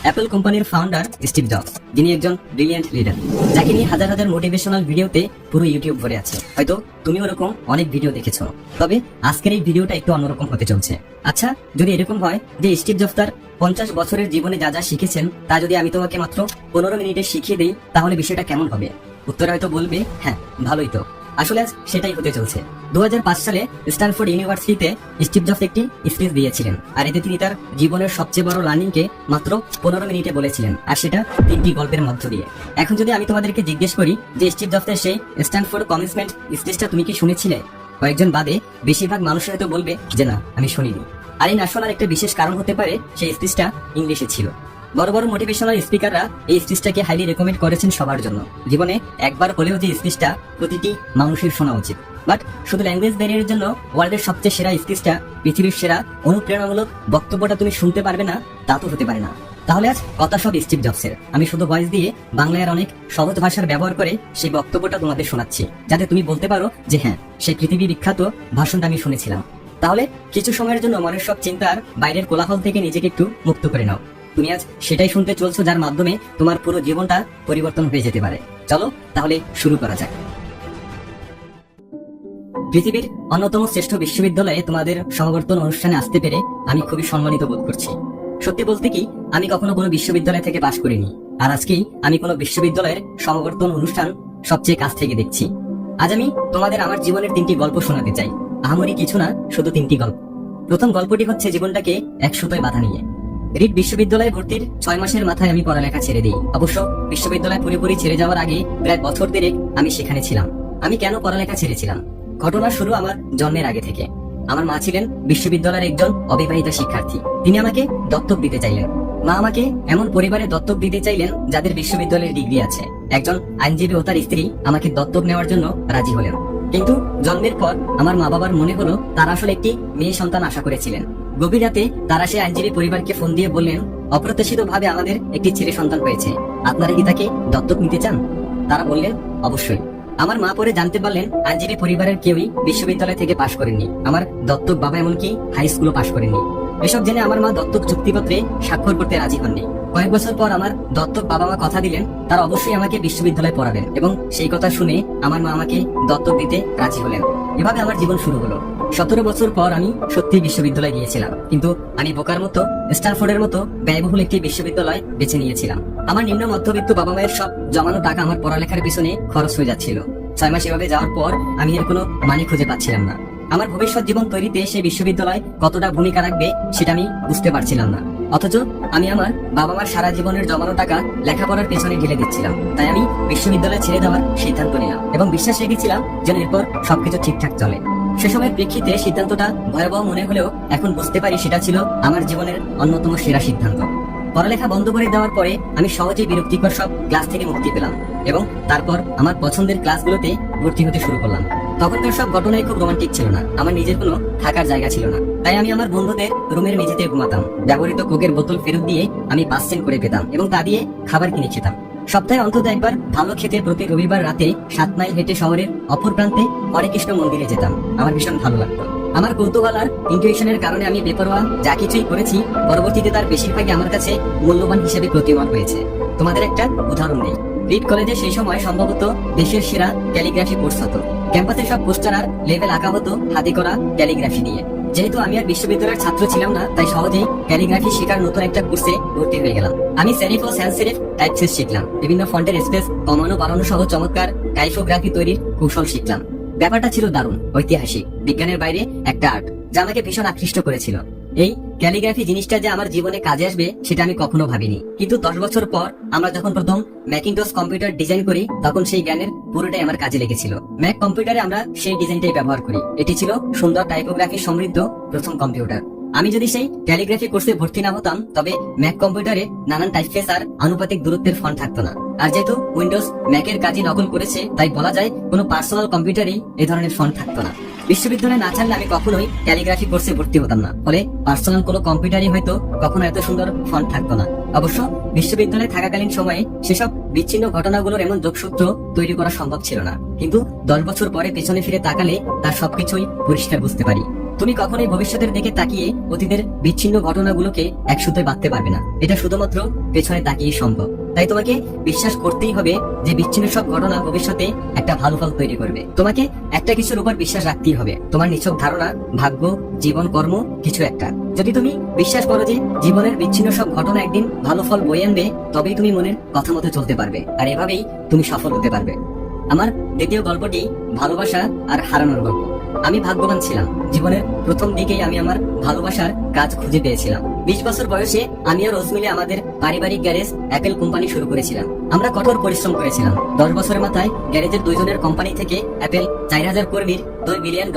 Apple কোম্পানির founder Steve jobs, যিনি একজন ব্রিলিয়ান্ট লিডার, যাকে নিয়ে হাজার হাজার মোটিভেশনাল ভিডিওতে পুরো ইউটিউব ভরে আছে। হয়তো তুমি ওরকম অনেক ভিডিও দেখেছো, তবে আজকের এই ভিডিওটা একটু অন্যরকম হতে চলছে। আচ্ছা, যদি এরকম হয় যে স্টিভ জবস তার 50 বছরের জীবনে যা যা শিখেছেন তা যদি আমি তোমাকে মাত্র 15 মিনিটে শিখিয়ে দিই, তাহলে বিষয়টা কেমন হবে? উত্তরে হয়তো বলবে, হ্যাঁ ভালোই তো। আসলে আজ সেটাই হতে চলছে। 2005 সালে স্ট্যানফোর্ড ইউনিভার্সিটিতে স্টিভ জবস একটি স্পিচ দিয়েছিলেন, আর এতে তিনি তার জীবনের সবচেয়ে বড় লার্নিংকে মাত্র 15 মিনিটে বলেছিলেন, আর সেটা 3টি গল্পের মধ্য দিয়ে। এখন যদি আমি তোমাদেরকে জিজ্ঞেস করি যে স্টিভ জবসের সেই স্ট্যানফোর্ড কমিটমেন্ট স্পিচটা তুমি কি শুনেছিলে, কয়েকজন বাদে বেশিরভাগ মানুষ হয়তো বলবে যে না, আমি শুনিনি। আর এই না শোনার একটা বিশেষ কারণ হতে পারে সেই স্পিচটা ইংলিশে ছিল। বড় বড় মোটিভেশনাল স্পিকাররা এই স্পিচটাকে হাইলি রেকমেন্ড করেছেন সবার জন্য। জীবনে একবার হলেও যে স্পিচটা প্রতিটি মানুষের শোনা উচিত। বাট শুধু ল্যাঙ্গুয়েজ ব্যারিয়ারের জন্য ওয়ার্ল্ডের সবচেয়ে সেরা স্পিচটা, পৃথিবীর সেরা অনুপ্রেরণামূলক বক্তব্যটা তুমি শুনতে পারবে না, তা তো হতে পারে না। তাহলে আজ কথা সব স্টিভ জবসের। আমি শুধু ভয়েস দিয়ে বাংলায় অনেক সহজ ভাষার ব্যবহার করে সেই বক্তব্যটা তোমাদের শোনাচ্ছি, যাতে তুমি বলতে পারো যে হ্যাঁ, সেই পৃথিবী বিখ্যাত ভাষণটা আমি শুনেছিলাম। তাহলে কিছু সময়ের জন্য মনের সব চিন্তার বাইরের কোলাহল থেকে নিজেকে একটু মুক্ত করে নাও। তুমি আজ সেটাই শুনতে চলছো যার মাধ্যমে তোমার পুরো জীবনটা পরিবর্তন হয়ে যেতে পারে। চলো তাহলে শুরু করা যাক। পৃথিবীর অন্যতম শ্রেষ্ঠ বিশ্ববিদ্যালয়ে তোমাদের সমাবর্তন অনুষ্ঠানে আসতে পেরে আমি খুবই সম্মানিত বোধ করছি। সত্যি বলতে কি, আমি কখনো কোনো বিশ্ববিদ্যালয় থেকে পাশ করিনি, আর আজকেই আমি কোনো বিশ্ববিদ্যালয়ের সমাবর্তন অনুষ্ঠান সবচেয়ে কাছ থেকে দেখছি। আজ আমি তোমাদের আমার জীবনের 3টি গল্প শোনাতে চাই। আহামরি কিছু না, শুধু 3টি গল্প। প্রথম গল্পটি হচ্ছে জীবনটাকে এক সুতোয় বাঁধা নিয়ে। রিড বিশ্ববিদ্যালয়ে ভর্তির 6 মাসের মাথায় আমি পড়ালেখা ছেড়ে দিই। অবশ্য বিশ্ববিদ্যালয় পুরোপুরি ছেড়ে যাওয়ার আগে প্রায় বছর দেড়েক আমি সেখানে ছিলাম। আমি কেন পড়ালেখা ছেড়েছিলাম? ঘটনা শুরু আমার জন্মের আগে থেকে। আমার মা ছিলেন বিশ্ববিদ্যালয়ের একজন অবিবাহিতা শিক্ষার্থী। তিনি আমাকে দত্তক দিতে চাইলেন। মা আমাকে এমন পরিবারে দত্তক দিতে চাইলেন যাদের বিশ্ববিদ্যালয়ের ডিগ্রি আছে। একজন আইনজীবী ও তার স্ত্রী আমাকে দত্তক নেওয়ার জন্য রাজি হলেন। কিন্তু জন্মের পর আমার মা বাবার মনে হলো তারা আসলে একটি মেয়ে সন্তান আশা করেছিলেন। গভীর রাতে তারা সেই আইনজীবী পরিবারকে ফোন দিয়ে বললেন, অপ্রত্যাশিত ভাবে আমাদের একটি ছেলে সন্তান হয়েছে, আপনারা কি তাকে দত্তক নিতে চান? তারা বললেন অবশ্যই। আমার মা পরে জানতে পারলেন আইনজীবী পরিবারের কেউই বিশ্ববিদ্যালয় থেকে পাশ করেননি। আমার দত্তক বাবা এমনকি হাই স্কুলও পাশ করেননি। এসব জেনে আমার মা দত্তক চুক্তিপত্রে স্বাক্ষর করতে রাজি হননি। কয়েক বছর পর আমার দত্তক বাবা মা কথা দিলেন তারা অবশ্যই আমাকে বিশ্ববিদ্যালয়ে পড়াবেন, এবং সেই কথা শুনে আমার মা আমাকে দত্তক দিতে রাজি হলেন। এভাবে আমার জীবন শুরু হলো। 17 বছর পর আমি সত্যি বিশ্ববিদ্যালয়ে গিয়েছিলাম, কিন্তু আমি বোকার মতো স্ট্যানফোর্ডের মতো ব্যয়বহুল একটি বিশ্ববিদ্যালয় বেছে নিয়েছিলাম। আমার নিম্ন মধ্যবিত্ত বাবা মায়ের সব জমানো টাকা আমার পড়ালেখার পিছনে খরচ হয়ে যাচ্ছিল। 6 মাস এভাবে যাওয়ার পর আমি এর কোনো মানে খুঁজে পাচ্ছিলাম না। আমার ভবিষ্যৎ জীবন তৈরিতে সেই বিশ্ববিদ্যালয় কতটা ভূমিকা রাখবে সেটা আমি বুঝতে পারছিলাম না। অথচ আমি আমার বাবা মার সারা জীবনের জমানো টাকা লেখাপড়ার পেছনে ঢেলে দিচ্ছিলাম। তাই আমি বিশ্ববিদ্যালয় ছেড়ে দেওয়ার সিদ্ধান্ত নিলাম এবং বিশ্বাস রেখেছিলাম যেন এরপর সবকিছু ঠিকঠাক চলে। সে সময়ের প্রেক্ষিতে সিদ্ধান্তটা ভয়াবহ মনে হলেও এখন বুঝতে পারি সেটা ছিল আমার জীবনের অন্যতম সেরা সিদ্ধান্ত। পড়ালেখা বন্ধ করে দেওয়ার পরে আমি সহজেই বিরক্তিকর সব ক্লাস থেকে মুক্তি পেলাম এবং তারপর আমার পছন্দের ক্লাসগুলোতে ভর্তি হতে শুরু করলাম। তখনকার সব ঘটনাই খুব রোমান্টিক ছিল না। আমার নিজের কোনো থাকার জায়গা ছিল না, তাই আমি আমার বন্ধুদের রুমের মেঝেতে ঘুমাতাম। ব্যবহৃত কোকের বোতল ফেরত দিয়ে আমি 5 সেন্ট করে পেতাম এবং তা দিয়ে খাবার কিনে খেতাম। সপ্তাহে অন্তত একবার ভালো খেতে প্রতি রবিবার রাতে 7 মাইল হেঁটে শহরের অপর প্রান্তে হরে কৃষ্ণ মন্দিরে যেতাম। আমার ভীষণ ভালো লাগতো। আমার কৌতূহল আর ইনটিউশনের কারণে আমি বেপরোয়া যা কিছুই করেছি, পরবর্তীতে তার বেশিরভাগই আমার কাছে মূল্যবান হিসেবে প্রতিমান হয়েছে। তোমাদের একটা উদাহরণ নেই। রিড কলেজে সেই সময় সম্ভবত দেশের সেরা ক্যালিগ্রাফি কোর্স হতো। ক্যাম্পাসে সব পোস্টার আর লেভেল আঁকা হতো হাতে করা ক্যালিগ্রাফি দিয়ে। যেহেতু আমি আর বিশ্ববিদ্যালয়ের ছাত্র ছিলাম না, তাই সহজেই ক্যালিগ্রাফি শেখার নতুন একটা কোর্সে ভর্তি হয়ে গেলাম। আমি সেরিফ ও স্যান্স সেরিফ টাইপসেস শিখলাম, বিভিন্ন ফন্টের স্পেস কমানো বাড়ানো সহ চমৎকার টাইপোগ্রাফি তৈরির কৌশল শিখলাম। ব্যাপারটা ছিল দারুণ, ঐতিহাসিক, বিজ্ঞানের বাইরে একটা আর্ট, যা আমাকে ভীষণ আকৃষ্ট করেছিল। এই ক্যালিগ্রাফি জিনিসটা যে আমার জীবনে কাজে আসবে সেটা আমি কখনো ভাবিনি। কিন্তু 10 বছর পর আমরা যখন প্রথম ম্যাকিনটস কম্পিউটার ডিজাইন করি, তখন সেই জ্ঞানের পুরোটাই আমার কাজে লেগেছিল। ম্যাক কম্পিউটারে আমরা সেই ডিজাইনটাই ব্যবহার করি। এটি ছিল সুন্দর টাইপোগ্রাফি সমৃদ্ধ প্রথম কম্পিউটার। আমি যদি সেই ক্যালিগ্রাফি কোর্সে ভর্তি না হতাম, তবে ম্যাক কম্পিউটারে নানান টাইপফেস আর আনুপাতিক দূরত্বের ফন্ট থাকতো না। আর যেহেতু উইন্ডোজ ম্যাকের কাজই নকল করেছে, তাই বলা যায় কোনো পার্সোনাল কম্পিউটারেই এই ধরনের ফন্ট থাকতো না। বিশ্ববিদ্যালয়ে না ছাড়লে আমি কখনোই ক্যালিগ্রাফি কোর্সে ভর্তি হতাম না। ফলে পার্সোনাল কোনো কম্পিউটারই হয়তো কখনো এত সুন্দর ফন্ট থাকতো না। অবশ্য বিশ্ববিদ্যালয়ে থাকাকালীন সময়ে সেসব বিচ্ছিন্ন ঘটনাগুলোর এমন যোগসূত্র তৈরি করা সম্ভব ছিল না। কিন্তু 10 বছর পরে পেছনে ফিরে তাকালে তার সবকিছুই পরিষ্কার বুঝতে পারি। তুমি কখনোই ভবিষ্যতের দিকে তাকিয়ে অতীতের বিচ্ছিন্ন ঘটনাগুলোকে এক সুতোয় বাঁধতে পারবে না। এটা শুধুমাত্র পেছনে তাকিয়ে সম্ভব। তাই তোমাকে বিশ্বাস করতেই হবে যে বিচ্ছিন্ন সব ঘটনা ভবিষ্যতে একটা ভালো ফল তৈরি করবে। তোমাকে একটা কিছুর উপর বিশ্বাস রাখতেই হবে, তোমার নিছক ধারণা, ভাগ্য, জীবন, কর্ম, কিছু একটা। যদি তুমি বিশ্বাস করো যে জীবনের বিচ্ছিন্ন সব ঘটনা একদিন ভালো ফল বয়ে আনবে, তবেই তুমি মনের কথা মতো চলতে পারবে, আর এভাবেই তুমি সফল হতে পারবে। আমার দ্বিতীয় গল্পটি ভালোবাসা আর হারানোর গল্প। আমি ভাগ্যবান ছিলাম। জীবনের প্রথম দিকেই আমি আমার ভালোবাসার কাজ খুঁজে পেয়েছিলাম। 20 বছর বয়সে আমি আর রোজ মিলে আমাদের পারিবারিক গ্যারেজ অ্যাপেল কোম্পানি শুরু করেছিলাম। আমরা কঠোর পরিশ্রম করেছিলাম। 10 বছরের মাথায় গ্যারেজের দুইজনের কোম্পানি থেকে অ্যাপেল 4000 কর্মীর $2 বিলিয়ন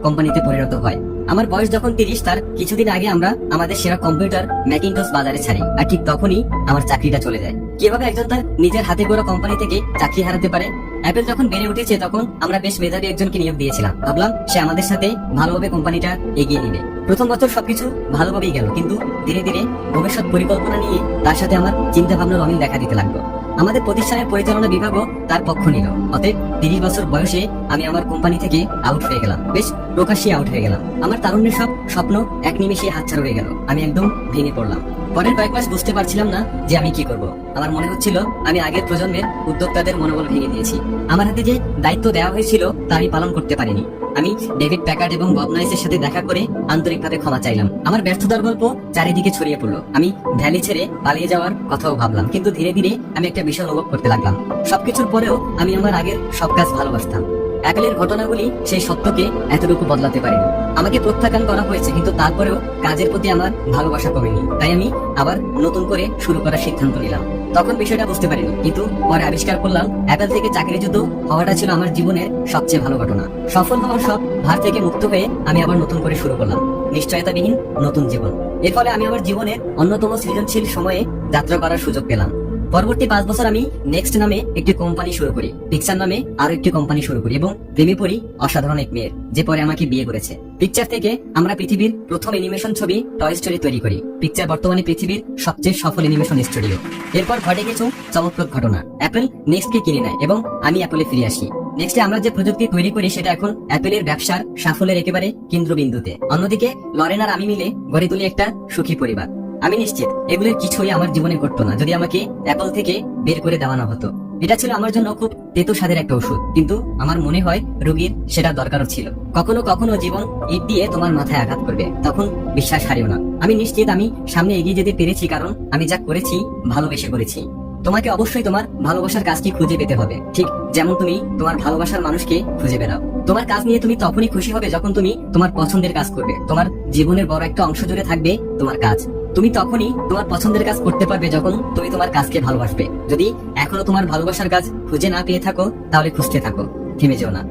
কোম্পানিতে পরিণত হয়। আমার বয়স যখন 30, তার কিছুদিন আগে আমরা আমাদের সেরা কম্পিউটার ম্যাকিনটস বাজারে ছাড়ি, আর ঠিক তখনই আমার চাকরিটা চলে যায়। কিভাবে একজন তার নিজের হাতে গড়া কোম্পানি থেকে চাকরি হারাতে পারে? অ্যাপেল যখন বেড়ে উঠেছে তখন আমরা বেশ মেধাবী একজনকে নিয়োগ দিয়েছিলাম। ভাবলাম সে আমাদের সাথে ভালোভাবে কোম্পানিটা এগিয়ে নিবে। প্রথম বছর সবকিছু ভালোভাবেই গেল, কিন্তু ধীরে ধীরে ভবিষ্যৎ পরিকল্পনা নিয়ে তার সাথে আমার চিন্তা ভাবনার অমিল দেখা দিতে লাগলো। আমাদের প্রতিষ্ঠানের পরিচালনা বিভাগও তার পক্ষ নিল। অতএব 30 বছর বয়সে আমি আমার কোম্পানি থেকে আউট হয়ে গেলাম, বেশ প্রকাশ্যে আউট হয়ে গেলাম। আমার তারুণ্যের সব স্বপ্ন এক নিমেষে হাতছাড়া হয়ে গেল। আমি একদম ভেঙে পড়লাম। পরের কয়েক মাস বুঝতে পারছিলাম না যে আমি কি করব। আমার মনে হচ্ছিল আমি আগের প্রজন্মের উদ্যোক্তাদের মনোবল ভেঙে দিয়েছি। আমার হাতে যে দায়িত্ব দেওয়া হয়েছিল তা আমি পালন করতে পারিনি। আমি ডেভিড প্যাকার্ড এবং বব নাইসের সাথে দেখা করে আন্তরিকভাবে ক্ষমা চাইলাম। আমার ব্যর্থতার গল্প চারিদিকে ছড়িয়ে পড়লো। আমি ভ্যালি ছেড়ে পালিয়ে যাওয়ার কথাও ভাবলাম, কিন্তু ধীরে ধীরে আমি একটা বিষয় অনুভব করতে লাগলাম। সবকিছুর পরেও আমি আমার আগের সব কাজ ভালোবাসতাম। অ্যাপেলের ঘটনাগুলি সেই সত্যকে এতটুকু বদলাতে পারেনি। আমাকে প্রত্যাখ্যান করা হয়েছে, কিন্তু তারপরেও কাজের প্রতি আমার ভালোবাসা কমেনি। তাই আমি আবার নতুন করে শুরু করার সিদ্ধান্ত নিলাম। তখন বিষয়টা বুঝতে পারিনি, কিন্তু পরে আবিষ্কার করলাম অ্যাপেল থেকে চাকরিচ্যুত হওয়াটা ছিল আমার জীবনের সবচেয়ে ভালো ঘটনা। সফল হওয়ার সব ভার থেকে মুক্ত হয়ে আমি আবার নতুন করে শুরু করলাম নিশ্চয়তাবিহীন নতুন জীবন। এর ফলে আমি আমার জীবনের অন্যতম সৃজনশীল সময়ে যাত্রা করার সুযোগ পেলাম। পরবর্তী 5 বছর আমি নেক্সট নামে একটি কোম্পানি শুরু করি, পিকচার নামে আরো একটি কোম্পানি শুরু করি এবং প্রেমে পড়ি অসাধারণ এক মেয়ের, যে পরে আমাকে বিয়ে করেছে। পিকচার থেকে আমরা পৃথিবীর প্রথম অ্যানিমেশন ছবি টয় স্টোরি তৈরি করি। পিকচার বর্তমানে পৃথিবীর সবচেয়ে সফল অ্যানিমেশন স্টুডিও। এরপর ঘটে কিছু চমকপ্রদ ঘটনা। অ্যাপেল নেক্সটকে কিনে নেয় এবং আমি অ্যাপলে ফিরে আসি। নেক্সটে আমরা যে প্রযুক্তি তৈরি করি সেটা এখন অ্যাপেলের ব্যবসার সাফল্যের একেবারে কেন্দ্রবিন্দুতে। অন্যদিকে লরেন আর আমি মিলে গড়ে তুলি একটা সুখী পরিবার। আমি নিশ্চিত এগুলোর কিছুই আমার জীবনে ঘটতো না যদি আমাকে অ্যাপল থেকে বের করে দেওয়া না হতো। এটা ছিল আমার জন্য খুব তেতো স্বাদের একটা ওষুধ, কিন্তু আমার মনে হয় রোগীর সেটা দরকারও ছিল। কখনো কখনো জীবন ইট দিয়ে তোমার মাথায় আঘাত করবে, তখন বিশ্বাস হারিও না। আমি নিশ্চিত আমি সামনে এগিয়ে যেতে পেরেছি, কারণ আমি যা করেছি ভালোবেসে করেছি। তোমাকে অবশ্যই তোমার ভালোবাসার কাজটি খুঁজে পেতে হবে, ঠিক যেমন তুমি তোমার ভালোবাসার মানুষকে খুঁজে বেড়াও। তোমার কাজ নিয়ে তুমি তখনই খুশি হবে যখন তুমি তোমার পছন্দের কাজ করবে। তোমার জীবনের বড় একটা অংশ জুড়ে থাকবে তোমার কাজ। তুমি তখনই তোমার পছন্দের কাজ করতে পারবে যখন তুমি তোমার কাজকে ভালোবাসবে। যদি এখনো তোমার ভালোবাসার কাজ খুঁজে না পেয়ে থাকো, তাহলে খুঁজতে থাকো, থেমে যেও না।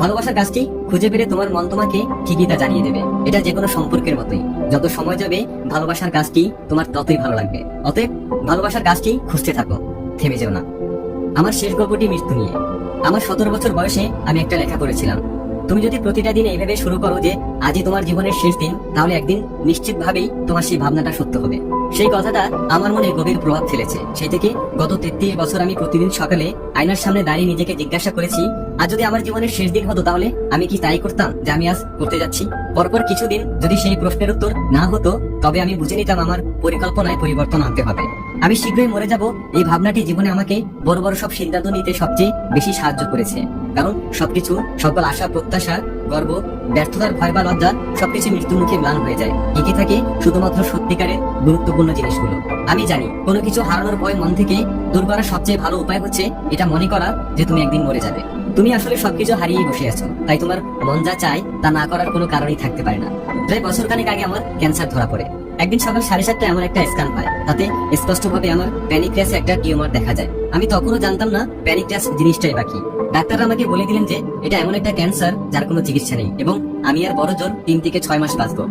ভালোবাসার কাজটি খুঁজে পেলে তোমার মন তোমাকে ঠিকই তা জানিয়ে দেবে। এটা যে কোনো সম্পর্কের মতোই, যত সময় যাবে ভালোবাসার কাজটি তোমার ততই ভালো লাগবে। অতএব ভালোবাসার কাজটি খুঁজতে থাকো, থেমে যেও না। আমার শেষ গল্পটি মৃত্যু নিয়ে। আমার 17 বছর বয়সে আমি একটা লেখা করেছিলাম, তুমি যদি প্রতিটা দিন এইভাবে শুরু করো যে আজই তোমার জীবনের শেষ দিন, তাহলে একদিন নিশ্চিতভাবেই তোমার সেই ভাবনাটা সত্য হবে। সেই কথাটা আমার মনে গভীর প্রভাব ফেলেছে। সেই থেকে গত 33 বছর আমি প্রতিদিন সকালে আয়নার সামনে দাঁড়িয়ে নিজেকে জিজ্ঞাসা করেছি, আজ যদি আমার জীবনের শেষ দিন হতো তাহলে আমি কি তাই করতাম যা আমি আজ করতে যাচ্ছি? পরপর কিছুদিন যদি সেই প্রশ্নের উত্তর না হতো, তবে আমি বুঝে নিতাম আমার পরিকল্পনায় পরিবর্তন আনতে হবে। আমি শীঘ্রই মরে যাব, এই ভাবনাটি জীবনে আমাকে বড় বড় সব সিদ্ধান্ত নিতে সবচেয়ে বেশি সাহায্য করেছে। কারণ সবকিছু, সকল আশা, প্রত্যাশা, গর্ব, ব্যর্থতার ভয় বা লজ্জা সবকিছু মৃত্যুর মুখে ম্লান হয়ে যায়। টিকে থাকে শুধুমাত্র সত্যিকারের গুরুত্বপূর্ণ জিনিসগুলো। আমি জানি কোনো কিছু হারানোর ভয় মন থেকে দূর করার সবচেয়ে ভালো উপায় হচ্ছে এটা মনে করা যে তুমি একদিন মরে যাবে। তুমি আসলে সবকিছু হারিয়েই বসে আছো, তাই তোমার মন যা চায় তা না করার কোনো কারণই থাকতে পারে না। প্রায় বছরখানেক আগে আমার ক্যান্সার ধরা পড়ে। একদিন সকাল 7:30টায় আমার একটা স্ক্যান পায়, তাতে স্পষ্টভাবে আমার প্যানিক্রিয়াসে একটা টিউমার দেখা যায়। আমি তখনও জানতাম না প্যানিক্রিয়াস জিনিসটাই বাকি। ডাক্তাররা আমাকে বলে দিলেন যে এটা এমন একটা ক্যান্সার যার কোনো চিকিৎসা নেই এবং আমি আর বড় জোর 3 থেকে 6 মাস বাঁচবো।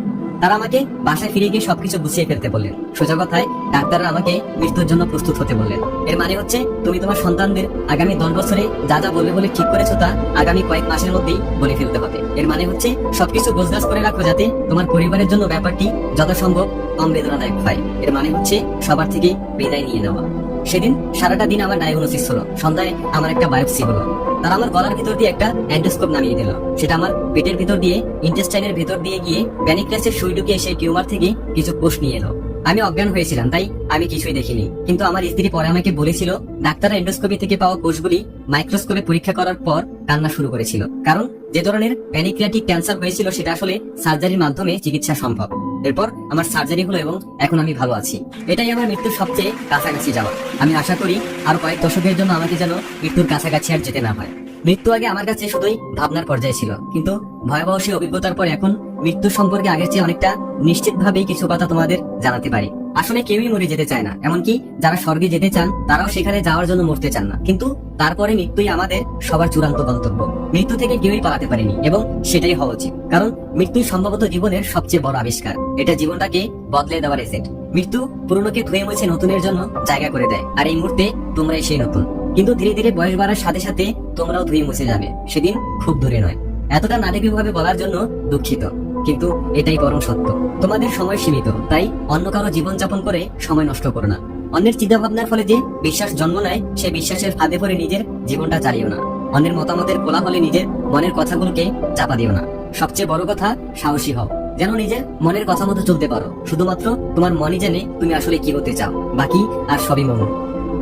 তারা আমাকে বাসায় ফিরে গিয়ে সবকিছু গুছিয়ে ফেলতে বললেন। সোজা কথায় ডাক্তাররা আমাকে মৃত্যুর জন্য প্রস্তুত হতে বললেন। এর মানে হচ্ছে তুমি তোমার সন্তানদের আগামী 10 বছরে যা যা বলবে বলে ঠিক করেছো তা আগামী কয়েক মাসের মধ্যেই বলে ফেলতে হবে। এর মানে হচ্ছে সবকিছু গোছগাছ করে রাখো যাতে তোমার পরিবারের জন্য ব্যাপারটি যথাসম্ভব কম বেদনাদায়ক হয়। এর মানে হচ্ছে সবার থেকে বিদায় নিয়ে নেওয়া। সেদিন সারাটা দিন আমার ডায়াগনোসিস হলো, সন্ধ্যায় আমার একটা বায়োপসি হলো। তারা আমার গলার ভিতর দিয়ে একটা এন্ডোস্কোপ নামিয়ে দিল। সেটা আমার পেটের ভিতর দিয়ে ইন্টেস্টাইনের ভিতর দিয়ে গিয়ে প্যানিক্রাসের সুই ঢুকিয়ে সেই টিউমার থেকে কিছু কোষ নিয়ে এলো। আমি অজ্ঞান হয়েছিলাম, তাই আমি কিছুই দেখিনি। কিন্তু আমার স্ত্রী পরে আমাকে বলেছিল ডাক্তাররা এন্ডোস্কোপি থেকে পাওয়া কোষগুলি মাইক্রোস্কোপে পরীক্ষা করার পর কান্না শুরু করেছিল, কারণ যে ধরনের প্যানিক্রিয়াটিক ক্যান্সার হয়েছিল সেটা আসলে সার্জারির মাধ্যমে চিকিৎসা সম্ভব। এরপর আমার সার্জারি হলো এবং এখন আমি ভালো আছি। এটাই আমার মৃত্যুর সবচেয়ে কাছাকাছি যাওয়া। আমি আশা করি আরো কয়েক দশকের জন্য আমাকে যেন মৃত্যুর কাছাকাছি আর যেতে না হয়। মৃত্যু আগে আমার কাছে শুধুই ভাবনার পর্যায়ে ছিল, কিন্তু ভয়াবহ সেই অভিজ্ঞতার পর এখন মৃত্যু সম্পর্কে আগের চেয়ে অনেকটা নিশ্চিত ভাবেই কিছু কথা তোমাদের জানাতে পারি। আসলে কেউই মরে যেতে চায় না, এমনকি যারা স্বর্গে যেতে চান তারাও সেখানে যাওয়ার জন্য মরতে চান না। কিন্তু তারপরে মৃত্যুই আমাদের সবার চূড়ান্ত গন্তব্য। মৃত্যু থেকে কেউই পালাতে পারেনি এবং সেটাই হওয়া উচিত, কারণ মৃত্যুই সম্ভবত জীবনের সবচেয়ে বড় আবিষ্কার। এটা জীবনটাকে বদলে দেওয়ার এজেন্ট। মৃত্যু পুরনোকে ধুয়ে মুছে নতুনের জন্য জায়গা করে দেয়, আর এই মুহূর্তে তোমরাই সেই নতুন। কিন্তু ধীরে ধীরে বয়স বাড়ার সাথে সাথে তোমরাও ধুয়ে মুছে যাবে, সেদিন খুব দূরে নয়। এতটা নাটকীয়ভাবে বলার জন্য দুঃখিত, কিন্তু এটাই পরম সত্য। তোমাদের সময় সীমিত, তাই অন্য কারো জীবনযাপন করে সময় নষ্ট করো না। অন্যের চিন্তা ভাবনার ফলে যে বিশ্বাস জন্ম নেয়, সে বিশ্বাসের ফাঁদে পড়ে নিজের জীবনটা চালিও না। অন্যের মতামতের কোলাহলে নিজের মনের কথাগুলোকে চাপা দিও না। সবচেয়ে বড় কথা, সাহসী হও, যেন নিজের মনের কথা মতো চলতে পারো। শুধুমাত্র তোমার মনই জানে তুমি আসলে কি হতে চাও, বাকি আর সবই মন।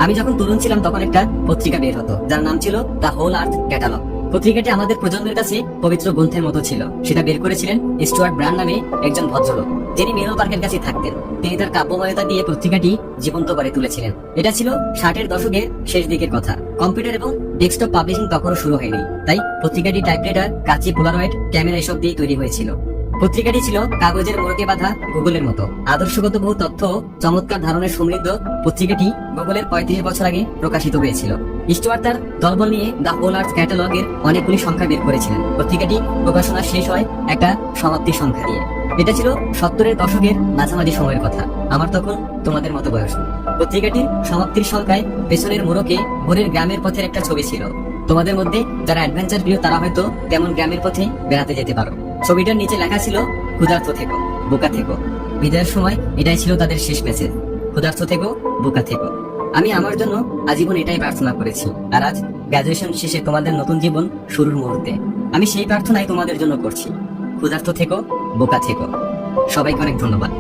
আমি যখন তরুণ ছিলাম তখন একটা পত্রিকা বের হতো যার নাম ছিল দ্য হোল আর্থ ক্যাটালগ। পত্রিকাটি আমাদের প্রজন্মের কাছে পবিত্র গ্রন্থের মতো ছিল। সেটা বের করেছিলেন স্টুয়ার্ট ব্র্যান্ড নামে একজন ভদ্রলোক, যিনি মেনো পার্কের কাছে থাকতেন। তিনি তার কাব্যময়তা দিয়ে পত্রিকাটি জীবন্ত করে তুলেছিলেন। এটা ছিল 60-এর দশকের শেষ দিকের কথা। কম্পিউটার এবং ডেস্কটপ পাবলিশিং তখনও শুরু হয়নি, তাই পত্রিকাটি টাইপরাইটার, কাঁচি, পোলারয়েড ক্যামেরা এসব দিয়ে তৈরি হয়েছিল। পত্রিকাটি ছিল কাগজের মোড়কে বাঁধা গুগলের মতো। আদর্শগত বহু তথ্য, চমৎকার ধারণের সমৃদ্ধ পত্রিকাটি গুগলের 35 বছর আগে প্রকাশিত হয়েছিল। স্টুয়ার্ট তার দলবল নিয়ে দ্য হোল আর্থ ক্যাটালগের অনেকগুলি সংখ্যা বের করেছিলেন। পত্রিকাটি প্রকাশনা শেষ হয় একটা সমাপ্তির সংখ্যা দিয়ে। এটা ছিল 70-এর দশকের মাঝামাঝি সময়ের কথা। আমার তখন তোমাদের মতো বয়স। পত্রিকাটির সমাপ্তির সংখ্যায় পেছনের মোড়কে ভোরের গ্রামের পথের একটা ছবি ছিল। তোমাদের মধ্যে যারা অ্যাডভেঞ্চার প্রিয় তারা হয়তো তেমন গ্রামের পথে বেড়াতে যেতে পারো। ছবিটার নিচে লেখা ছিল ক্ষুধার্ত থেকো, বোকা থেকো। বিদায়ের সময় এটাই ছিল তাদের শেষ মেসেজ, ক্ষুধার্ত থেকো, বোকা থেকো। আমি আমার জন্য আজীবন এটাই প্রার্থনা করেছি, আর আজ গ্রাজুয়েশন শেষে তোমাদের নতুন জীবন শুরুর মুহূর্তে আমি সেই প্রার্থনাই তোমাদের জন্য করছি। ক্ষুধার্ত থেকো, বোকা থেকো। সবাইকে অনেক ধন্যবাদ।